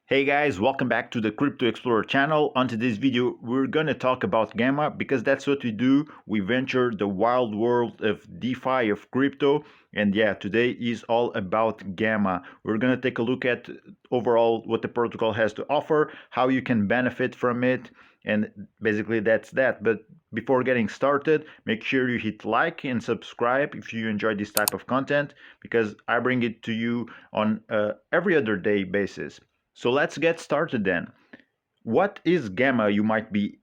Hey guys, welcome back to the Crypto Explorer channel. On today's video, we're going to talk about Gamma because that's what we do. We venture the wild world of DeFi, of crypto. And yeah, today is all about Gamma. We're going to take a look at overall what the protocol has to offer, how you can benefit from it. And basically that's that. But before getting started, make sure you hit like and subscribe if you enjoy this type of content because I bring it to you on every other day basis. So let's get started then. What is Gamma, you might be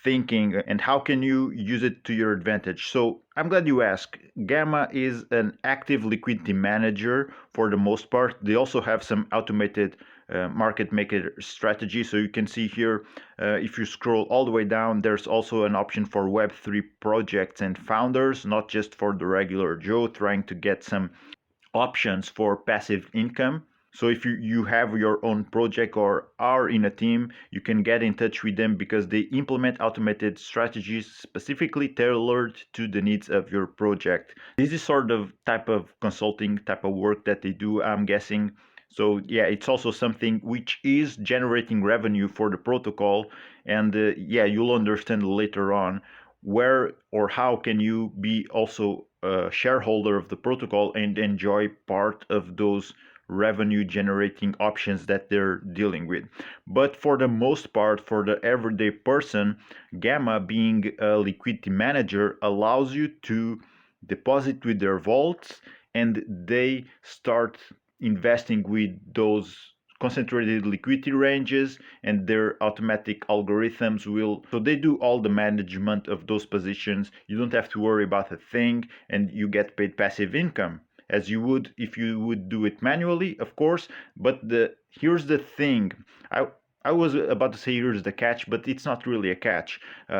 thinking, and how can you use it to your advantage? So I'm glad you asked. Gamma is an active liquidity manager for the most part. They also have some automated market maker strategy. So you can see here, if you scroll all the way down, there's also an option for Web3 projects and founders, not just for the regular Joe trying to get some options for passive income. So if you have your own project or are in a team, you can get in touch with them because they implement automated strategies specifically tailored to the needs of your project. This is sort of type of consulting type of work that they do, I'm guessing. So yeah, it's also something which is generating revenue for the protocol. And yeah, you'll understand later on where or how can you be also a shareholder of the protocol and enjoy part of those revenue generating options that they're dealing with. But for the most part, for the everyday person, Gamma, being a liquidity manager, allows you to deposit with their vaults and they start investing with those concentrated liquidity ranges, and their automatic algorithms will, so they do all the management of those positions. You don't have to worry about a thing, and you get paid passive income as you would if you would do it manually, of course. But here's the thing. I was about to say here's the catch, but it's not really a catch.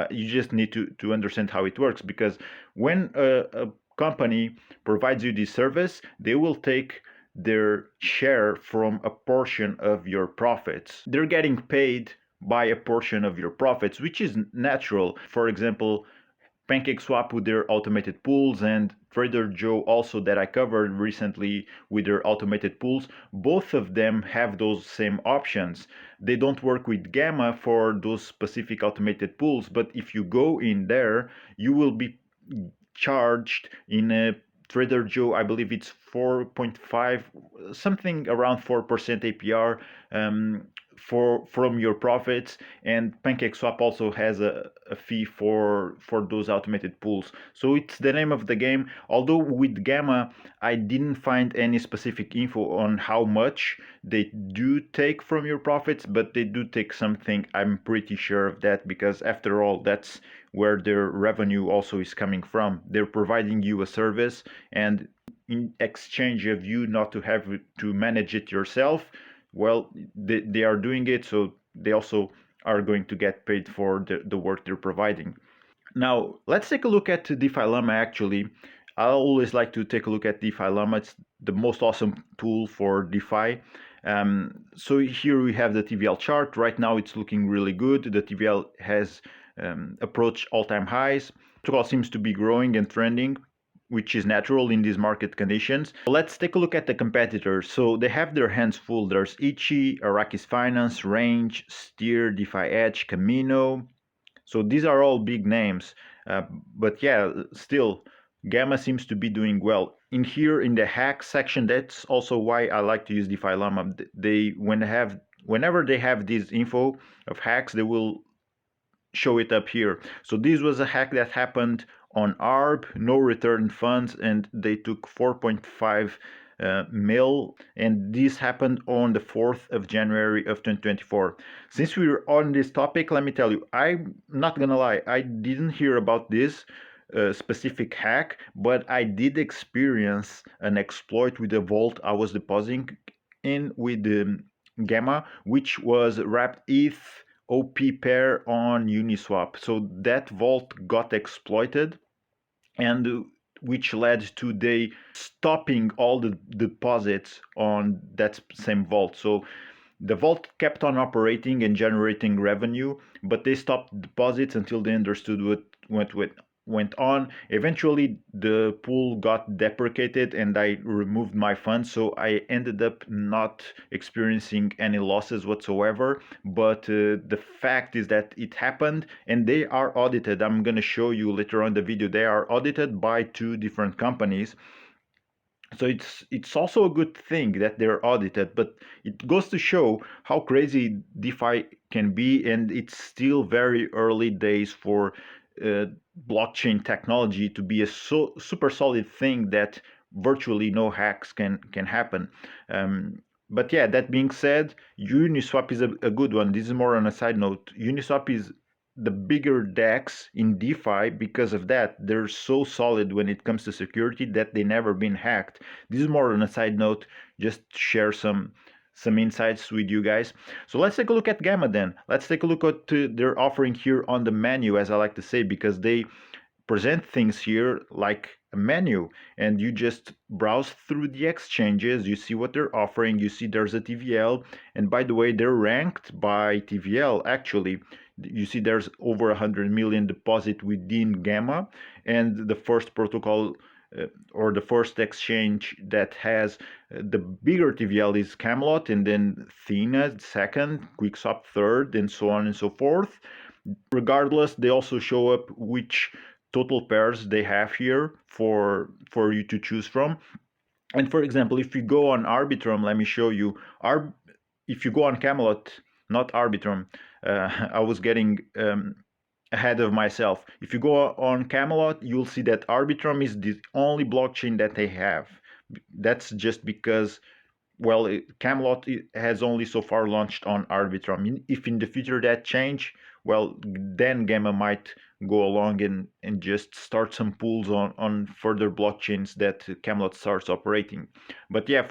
You just need to understand how it works, because when a company provides you this service, they will take their share from a portion of your profits. They're getting paid by a portion of your profits, which is natural. For example, PancakeSwap with their automated pools, and Trader Joe also, that I covered recently, with their automated pools. Both of them have those same options. They don't work with Gamma for those specific automated pools, but if you go in there, you will be charged in a Trader Joe, I believe it's 4.5, something around 4% APR, from your profits. And PancakeSwap also has a fee for those automated pools. So it's the name of the game. Although with Gamma, I didn't find any specific info on how much they do take from your profits, but they do take something. I'm pretty sure of that, because after all, that's where their revenue also is coming from. They're providing you a service, and in exchange of you not to have to manage it yourself, well, they are doing it, so they also are going to get paid for the work they're providing. Now, let's take a look at DeFi Llama. Actually, I always like to take a look at DeFi Llama. It's the most awesome tool for DeFi. So here we have the TVL chart. Right now it's looking really good. The TVL has approached all-time highs. Protocol seems to be growing and trending, which is natural in these market conditions. Let's take a look at the competitors. So they have their hands full. There's Ichi, Arrakis Finance, Range, Steer, DeFi Edge, Camino. So these are all big names. But yeah, still, Gamma seems to be doing well. In here, in the hack section, that's also why I like to use DeFi Llama. Whenever they have this info of hacks, they will show it up here. So this was a hack that happened on ARB, no return funds, and they took 4.5 mil, and this happened on the 4th of January of 2024. Since we're on this topic, let me tell you, I'm not gonna lie, I didn't hear about this specific hack, but I did experience an exploit with the vault I was depositing in with the Gamma, which was wrapped ETH OP pair on Uniswap. So that vault got exploited, and which led to they stopping all the deposits on that same vault. So the vault kept on operating and generating revenue, but they stopped deposits until they understood what went with. went on. Eventually, the pool got deprecated and I removed my funds, so I ended up not experiencing any losses whatsoever. But the fact is that it happened, and they are audited. I'm going to show you later on the video. They are audited by two different companies. So it's also a good thing that they're audited, but it goes to show how crazy DeFi can be, and it's still very early days for uh, blockchain technology to be a super solid thing that virtually no hacks can happen. But yeah, that being said, Uniswap is a good one. This is more on a side note. Uniswap is the bigger DEX in DeFi because of that. They're so solid when it comes to security that they never been hacked. This is more on a side note, just share some insights with you guys. So let's take a look at Gamma then. Let's take a look at their offering here on the menu, as I like to say, because they present things here like a menu, and you just browse through the exchanges, you see what they're offering, you see there's a TVL, and by the way, they're ranked by TVL actually. You see there's over 100 million deposit within Gamma, and the first protocol or the first exchange that has the bigger TVL is Camelot, and then Thena second, QuickSwap third, and so on and so forth. Regardless, they also show up which total pairs they have here for you to choose from. And for example, if you go on Arbitrum, let me show you. If you go on Camelot, not Arbitrum, I was getting ahead of myself. If you go on Camelot, you'll see that Arbitrum is the only blockchain that they have. That's just because, well, Camelot has only so far launched on Arbitrum. If in the future that change, well, then Gamma might go along and just start some pools on further blockchains that Camelot starts operating. But yeah,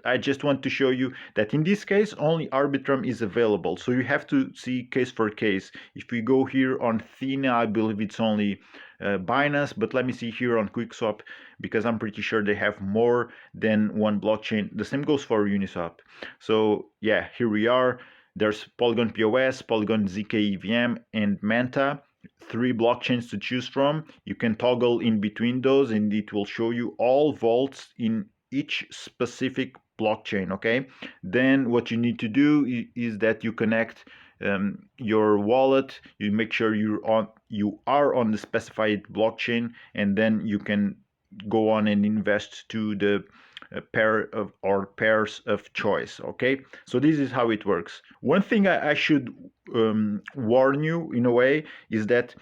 I just want to show you that in this case, only Arbitrum is available. So you have to see case for case. If we go here on Thena, I believe it's only Binance, but let me see here on QuickSwap, because I'm pretty sure they have more than one blockchain. The same goes for Uniswap. So yeah, here we are. There's Polygon POS, Polygon ZK EVM, and Manta. 3 blockchains to choose from. You can toggle in between those, and it will show you all vaults in each specific blockchain. Okay. Then what you need to do is that you connect your wallet. You make sure you are on the specified blockchain, and then you can go on and invest to the pair of or pairs of choice. Okay, so this is how it works. One thing I should warn you in a way is that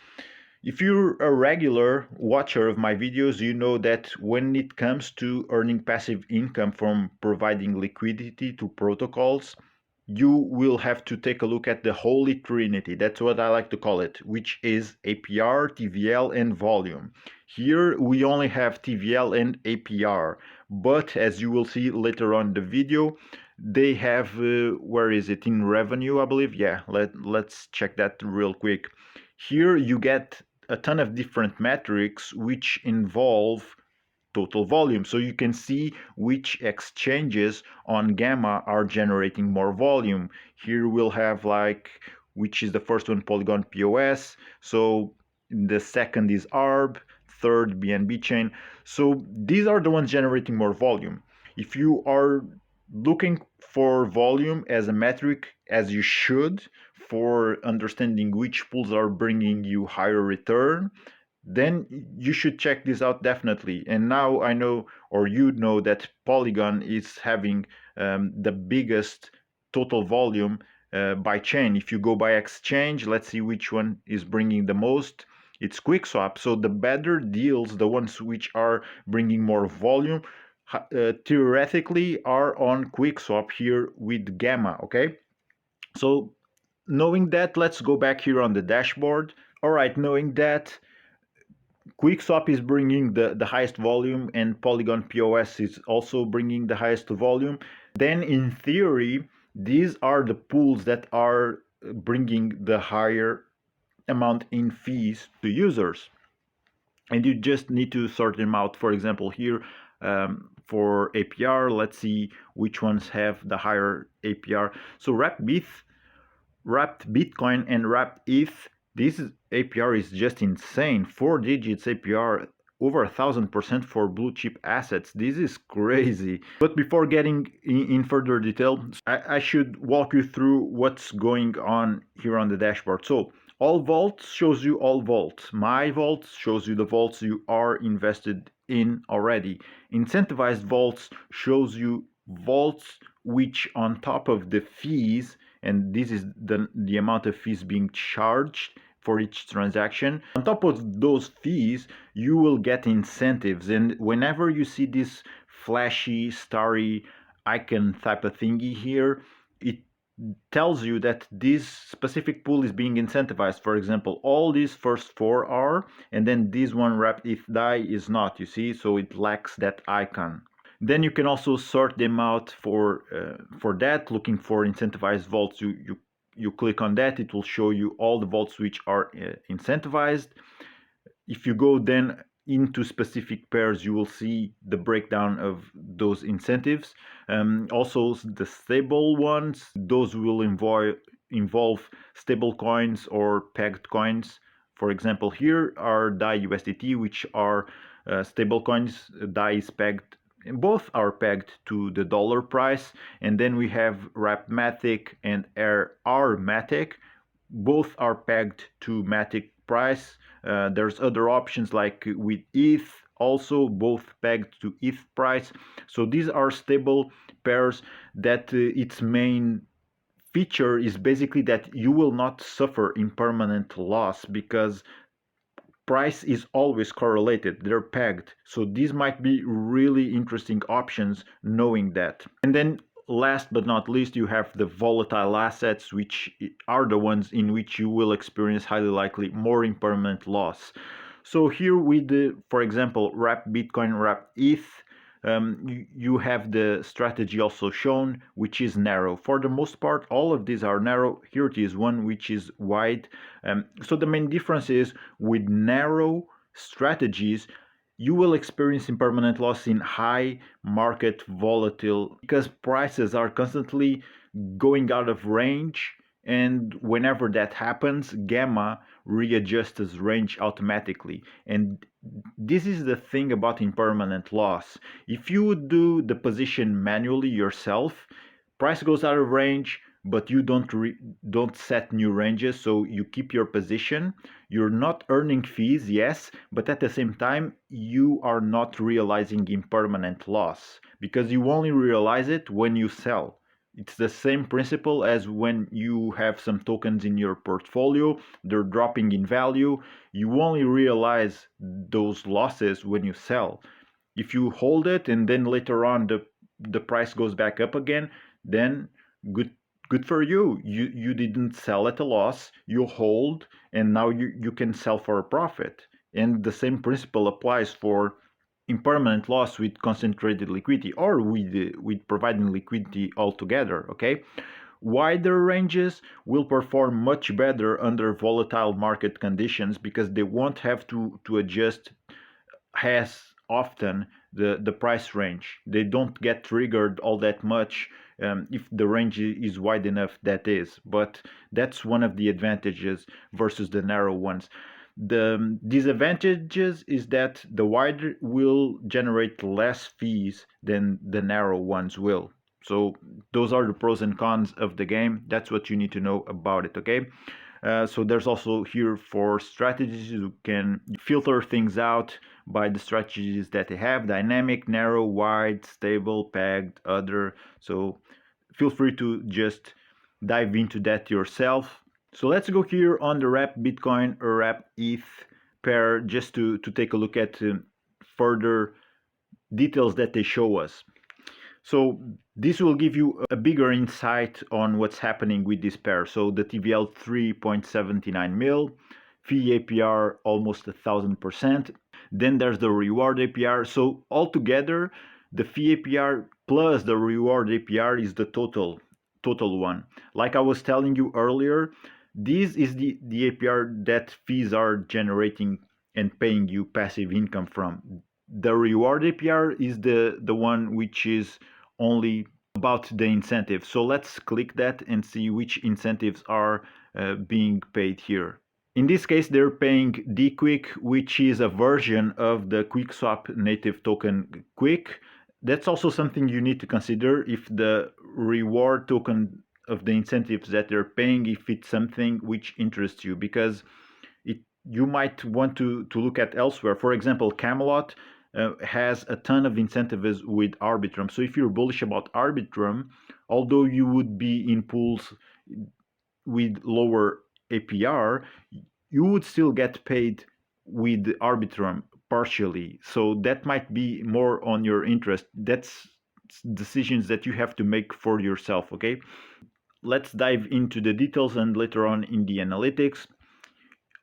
if you're a regular watcher of my videos, you know that when it comes to earning passive income from providing liquidity to protocols, you will have to take a look at the Holy Trinity. That's what I like to call it, which is APR, TVL, and volume. Here we only have TVL and APR, but as you will see later on in the video, they have, where is it, in revenue, I believe? Yeah, let's check that real quick. Here you get a ton of different metrics which involve total volume. So you can see which exchanges on Gamma are generating more volume. Here we'll have like, which is the first one, Polygon POS. So the second is ARB, third BNB chain. So these are the ones generating more volume. If you are looking for volume as a metric, as you should, for understanding which pools are bringing you higher return, then you should check this out definitely. And now I know, or you know, that Polygon is having the biggest total volume by chain. If you go by exchange, let's see which one is bringing the most. It's QuickSwap. So the better deals, the ones which are bringing more volume, theoretically are on QuickSwap here with Gamma. Okay, so knowing that, let's go back here on the dashboard. All right, knowing that QuickSwap is bringing the highest volume and Polygon POS is also bringing the highest volume, then in theory, these are the pools that are bringing the higher amount in fees to users. And you just need to sort them out. For example, here for APR, let's see which ones have the higher APR. So Wrapped Bitcoin and Wrapped ETH This APR is just insane. 4 digits APR, over 1,000% for blue chip assets. This is crazy. But before getting in further detail, I should walk you through what's going on here on the dashboard. So all vaults shows you all vaults. My vault shows you the vaults you are invested in already. Incentivized vaults shows you vaults which on top of the fees, and this is the amount of fees being charged for each transaction. On top of those fees, you will get incentives. And whenever you see this flashy, starry icon type of thingy here, it tells you that this specific pool is being incentivized. For example, all these first four are, and then this one wrapped if die is not, you see, so it lacks that icon. Then you can also sort them out for that, looking for incentivized vaults. You click on that, it will show you all the vaults which are incentivized. If you go then into specific pairs, you will see the breakdown of those incentives. Also, the stable ones, those will involve stable coins or pegged coins. For example, here are DAI USDT, which are stable coins. DAI is pegged, both are pegged to the dollar price. And then we have Wrap Matic and RR Matic. Both are pegged to Matic price. There's other options like with ETH, also both pegged to ETH price. So these are stable pairs that its main feature is basically that you will not suffer impermanent loss because price is always correlated, they're pegged. So these might be really interesting options knowing that. And then last but not least, you have the volatile assets, which are the ones in which you will experience highly likely more impermanent loss. So here with the, for example, wrap Bitcoin, wrap ETH, you have the strategy also shown, which is narrow. For the most part, all of these are narrow. Here it is one which is wide. So the main difference is with narrow strategies, you will experience impermanent loss in high market volatile because prices are constantly going out of range, and whenever that happens, gamma readjusts range automatically. And this is the thing about impermanent loss. If you do the position manually yourself, price goes out of range, but you don't set new ranges, so you keep your position. You're not earning fees, yes, but at the same time you are not realizing impermanent loss because you only realize it when you sell. It's the same principle as when you have some tokens in your portfolio, they're dropping in value. You only realize those losses when you sell. If you hold it and then later on the price goes back up again, then good for you. You didn't sell at a loss, you hold, and now you can sell for a profit. And the same principle applies for impermanent loss with concentrated liquidity or with providing liquidity altogether. Okay, wider ranges will perform much better under volatile market conditions because they won't have to adjust as often the price range. They don't get triggered all that much if the range is wide enough, that is. But that's one of the advantages versus the narrow ones. The disadvantages is that the wider will generate less fees than the narrow ones will. So those are the pros and cons of the game. That's what you need to know about it, okay? So there's also here for strategies, you can filter things out by the strategies that they have: dynamic, narrow, wide, stable, pegged, other. So feel free to just dive into that yourself. So let's go here on the wrap Bitcoin or wrap ETH pair just to take a look at further details that they show us. So this will give you a bigger insight on what's happening with this pair. So the TVL 3.79 mil, fee APR almost 1,000%. Then there's the reward APR. So altogether, the fee APR plus the reward APR is the total one. Like I was telling you earlier, this is the APR that fees are generating and paying you passive income from. The reward APR is the one which is only about the incentive. So let's click that and see which incentives are being paid here. In this case, they're paying dquick, which is a version of the QuickSwap native token Quick. That's also something you need to consider if the reward token of the incentives that they're paying, if it's something which interests you, because you might want to look at elsewhere. For example, Camelot has a ton of incentives with Arbitrum. So if you're bullish about Arbitrum, although you would be in pools with lower APR, you would still get paid with Arbitrum partially. So that might be more on your interest. That's decisions that you have to make for yourself, okay? Let's dive into the details and later on in the analytics.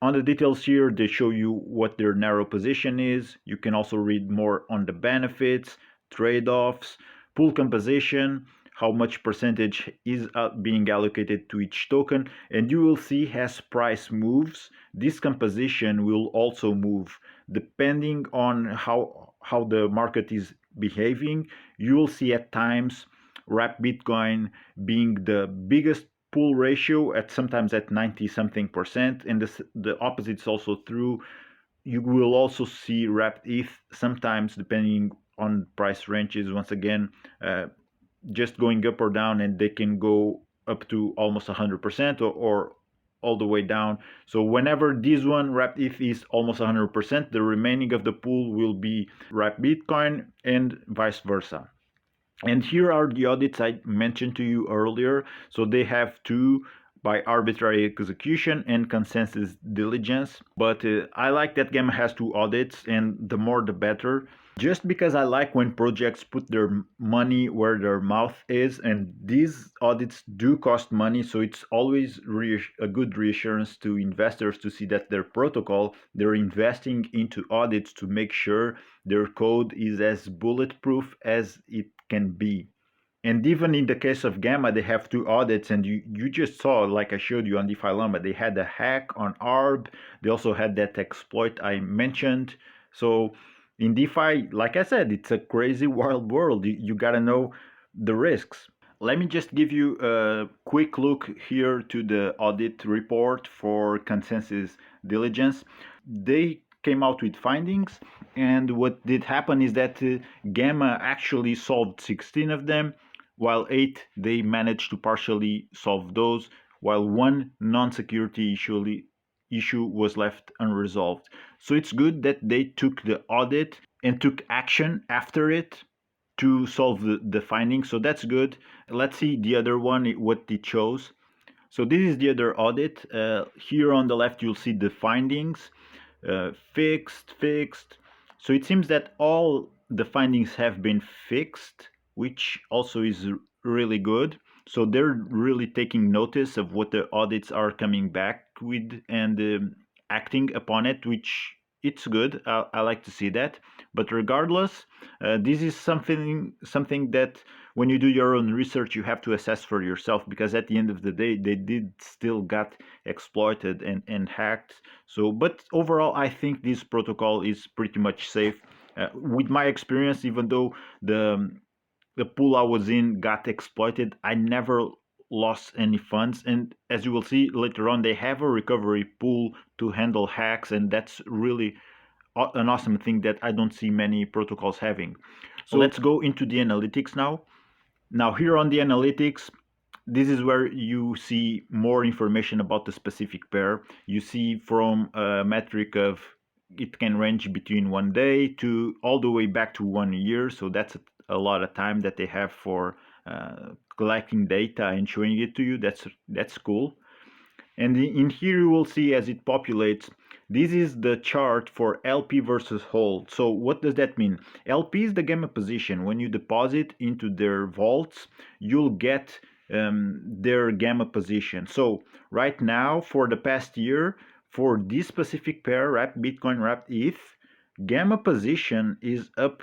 On the details here, they show you what their narrow position is. You can also read more on the benefits, trade-offs, pool composition, how much percentage is being allocated to each token, and you will see as price moves, this composition will also move depending on how the market is behaving. You will see at times Wrap Bitcoin being the biggest pool ratio at sometimes at 90 something percent, and the opposite is also true. You will also see Wrapped ETH sometimes depending on price ranges, once again, just going up or down, and they can go up to almost 100% or all the way down. So whenever this one Wrapped ETH is almost 100%, the remaining of the pool will be Wrapped Bitcoin and vice versa. And here are the audits I mentioned to you earlier. So they have two by arbitrary execution and consensus diligence. But I like that Gamma has two audits, and the more the better. Just because I like when projects put their money where their mouth is, and these audits do cost money, so it's always a good reassurance to investors to see that their protocol, they're investing into audits to make sure their code is as bulletproof as it can be. And even in the case of Gamma, they have two audits, and you just saw, like I showed you on DeFi Llama, they had a hack on ARB. They also had that exploit I mentioned. So in DeFi, like I said, it's a crazy wild world. You gotta know the risks. Let me just give you a quick look here to the audit report for consensus diligence. They came out with findings, and what did happen is that Gamma actually solved 16 of them, while 8 they managed to partially solve those, while one non-security issue was left unresolved. So it's good that they took the audit and took action after it to solve the findings. So that's good. Let's see the other one, what it shows. So this is the other audit. Here on the left, you'll see the findings, fixed. So it seems that all the findings have been fixed, which also is really good. So they're really taking notice of what the audits are coming back with and acting upon it, which it's good. I like to see that. But regardless, this is something that when you do your own research, you have to assess for yourself, because at the end of the day, they did still got exploited and hacked. So, but overall, I think this protocol is pretty much safe. With my experience, even though the pool I was in got exploited, I never lost any funds. And as you will see later on, they have a recovery pool to handle hacks, and that's really an awesome thing that I don't see many protocols having. So let's go into the analytics now. Now here on the analytics, this is where you see more information about the specific pair. You see from a metric of it can range between 1 day to all the way back to 1 year. So that's a lot of time that they have for collecting data and showing it to you. That's cool. And in here you will see as it populates, this is the chart for LP versus hold. So what does that mean? LP is the gamma position. When you deposit into their vaults, you'll get their gamma position. So right now, for the past year, for this specific pair, Wrapped Bitcoin, Wrapped ETH, gamma position is up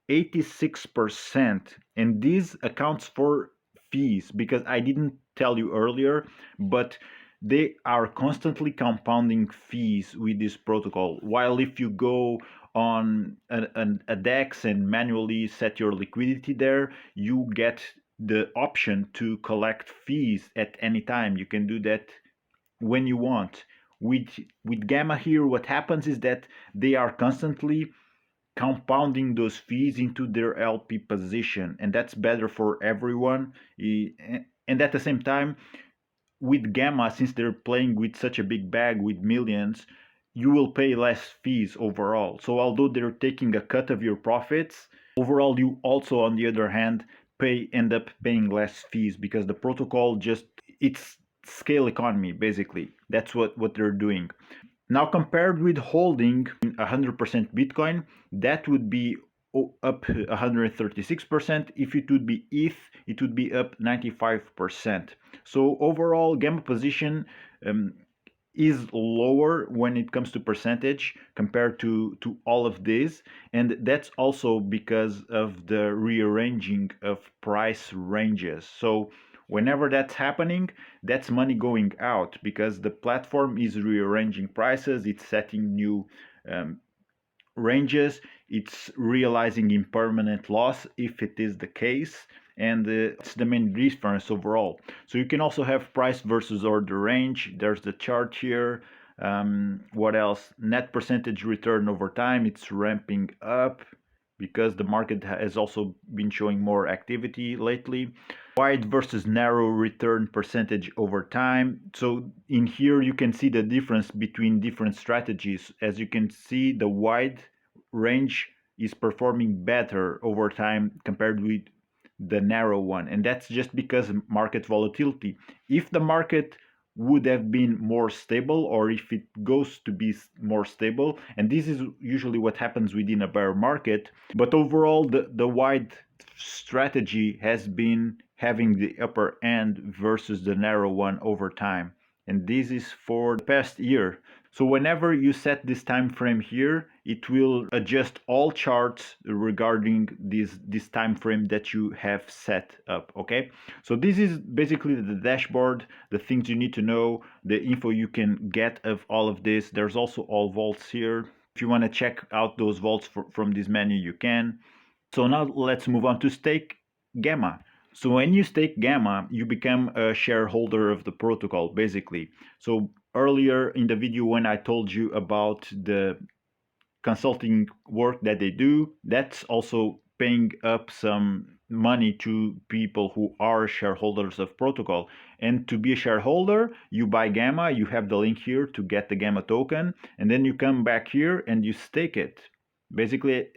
86%. And this accounts for fees, because I didn't tell you earlier, but they are constantly compounding fees with this protocol. While if you go on a DEX and manually set your liquidity there, you get the option to collect fees at any time. You can do that when you want. With Gamma here, what happens is that they are constantly compounding those fees into their LP position, and that's better for everyone. And at the same time, with Gamma, since they're playing with such a big bag with millions, you will pay less fees overall. So although they're taking a cut of your profits, overall you also, on the other hand, end up paying less fees because the protocol just, it's scale economy basically. That's what they're doing. Now, compared with holding 100% Bitcoin, that would be up 136%. If it would be ETH, it would be up 95%. So overall, Gamma position um, is lower when it comes to percentage compared to all of this, and that's also because of the rearranging of price ranges. So whenever that's happening, that's money going out because the platform is rearranging prices, it's setting new um, ranges, it's realizing impermanent loss if it is the case, and it's the main difference overall. So you can also have price versus order range. There's the chart here. What else? Net percentage return over time, it's ramping up because the market has also been showing more activity lately. Wide versus narrow return percentage over time. So in here you can see the difference between different strategies. As you can see, the wide range is performing better over time compared with the narrow one, and that's just because market volatility. If the market would have been more stable, or if it goes to be more stable, and this is usually what happens within a bear market, but overall the wide strategy has been having the upper end versus the narrow one over time, and this is for the past year. So whenever you set this time frame here, it will adjust all charts regarding this time frame that you have set up. Okay, so this is basically the dashboard, the things you need to know, the info you can get of all of this. There's also all vaults here. If you want to check out those vaults from this menu, you can. So now let's move on to stake Gamma. So when you stake Gamma, you become a shareholder of the protocol, basically. So earlier in the video when I told you about the consulting work that they do, that's also paying up some money to people who are shareholders of protocol. And to be a shareholder, you buy Gamma, you have the link here to get the Gamma token, and then you come back here and you stake it. Basically,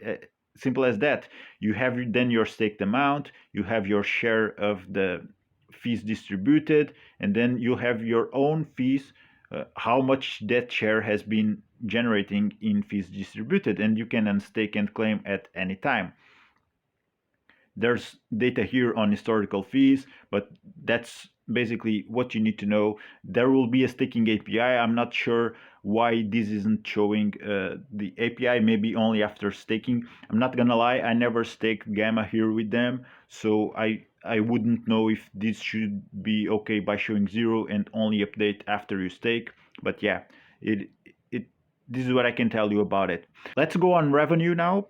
simple as that. You have then your staked amount, you have your share of the fees distributed, and then you have your own fees, how much that share has been generating in fees distributed, and you can unstake and claim at any time. There's data here on historical fees, but that's basically what you need to know. There will be a staking API. I'm not sure why this isn't showing the API, maybe only after staking. I'm not gonna lie, I never staked Gamma here with them, so I wouldn't know if this should be okay by showing 0 and only update after you stake. But yeah, it this is what I can tell you about it. Let's go on revenue now.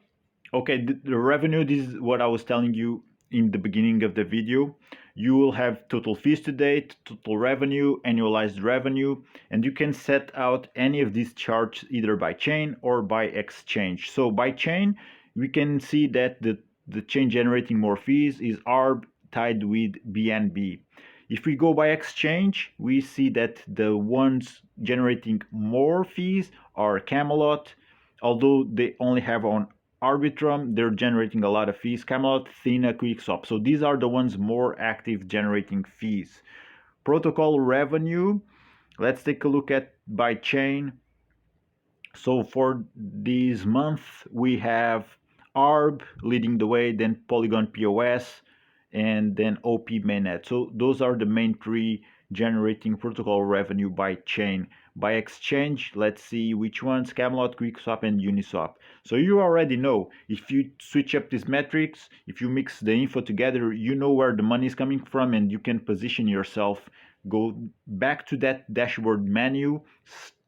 Okay, the revenue, this is what I was telling you in the beginning of the video. You will have total fees to date, total revenue, annualized revenue, and you can set out any of these charts either by chain or by exchange. So by chain, we can see that the chain generating more fees is ARB tied with BNB. If we go by exchange, we see that the ones generating more fees are Camelot, although they only have on Arbitrum, they're generating a lot of fees. Camelot, Thena, QuickSwap. So these are the ones more active generating fees. Protocol revenue, let's take a look at by chain. So for this month, we have ARB leading the way, then Polygon POS, and then OP mainnet. So those are the main three generating protocol revenue by chain. By exchange, let's see which ones: Camelot, QuickSwap, and Uniswap. So you already know, if you switch up these metrics, if you mix the info together, you know where the money is coming from, and you can position yourself. Go back to that dashboard menu,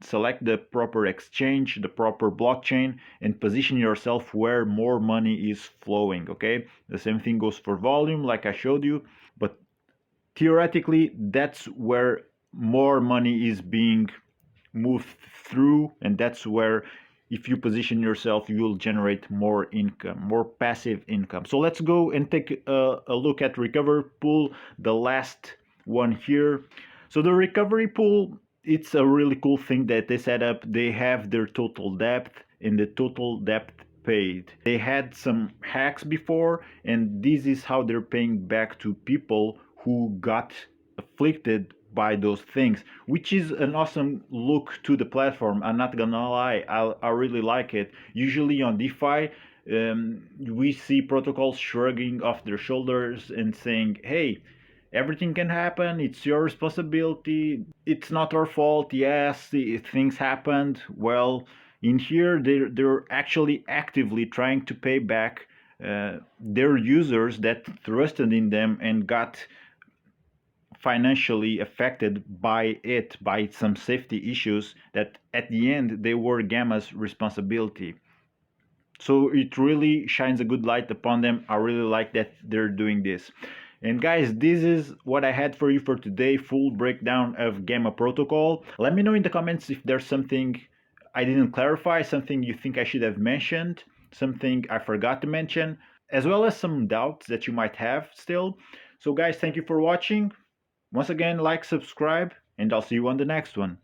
select the proper exchange, the proper blockchain, and position yourself where more money is flowing. Okay, the same thing goes for volume, like I showed you, but theoretically that's where more money is being move through, and that's where, if you position yourself, you will generate more income, more passive income. So let's go and take a look at recovery pool, the last one here. So the recovery pool, it's a really cool thing that they set up. They have their total depth and the total depth paid. They had some hacks before, and this is how they're paying back to people who got afflicted by those things, which is an awesome look to the platform. I'm not gonna lie, I really like it. Usually on DeFi, we see protocols shrugging off their shoulders and saying, hey, everything can happen, it's your responsibility, it's not our fault. Yes, things happened. Well, in here they're actually actively trying to pay back their users that trusted in them and got financially affected by it, by some safety issues that at the end they were Gamma's responsibility. So it really shines a good light upon them. I really like that they're doing this. And guys, this is what I had for you for today, full breakdown of Gamma Protocol. Let me know in the comments if there's something I didn't clarify, something you think I should have mentioned, something I forgot to mention, as well as some doubts that you might have still. So guys, thank you for watching. Once again, like, subscribe, and I'll see you on the next one.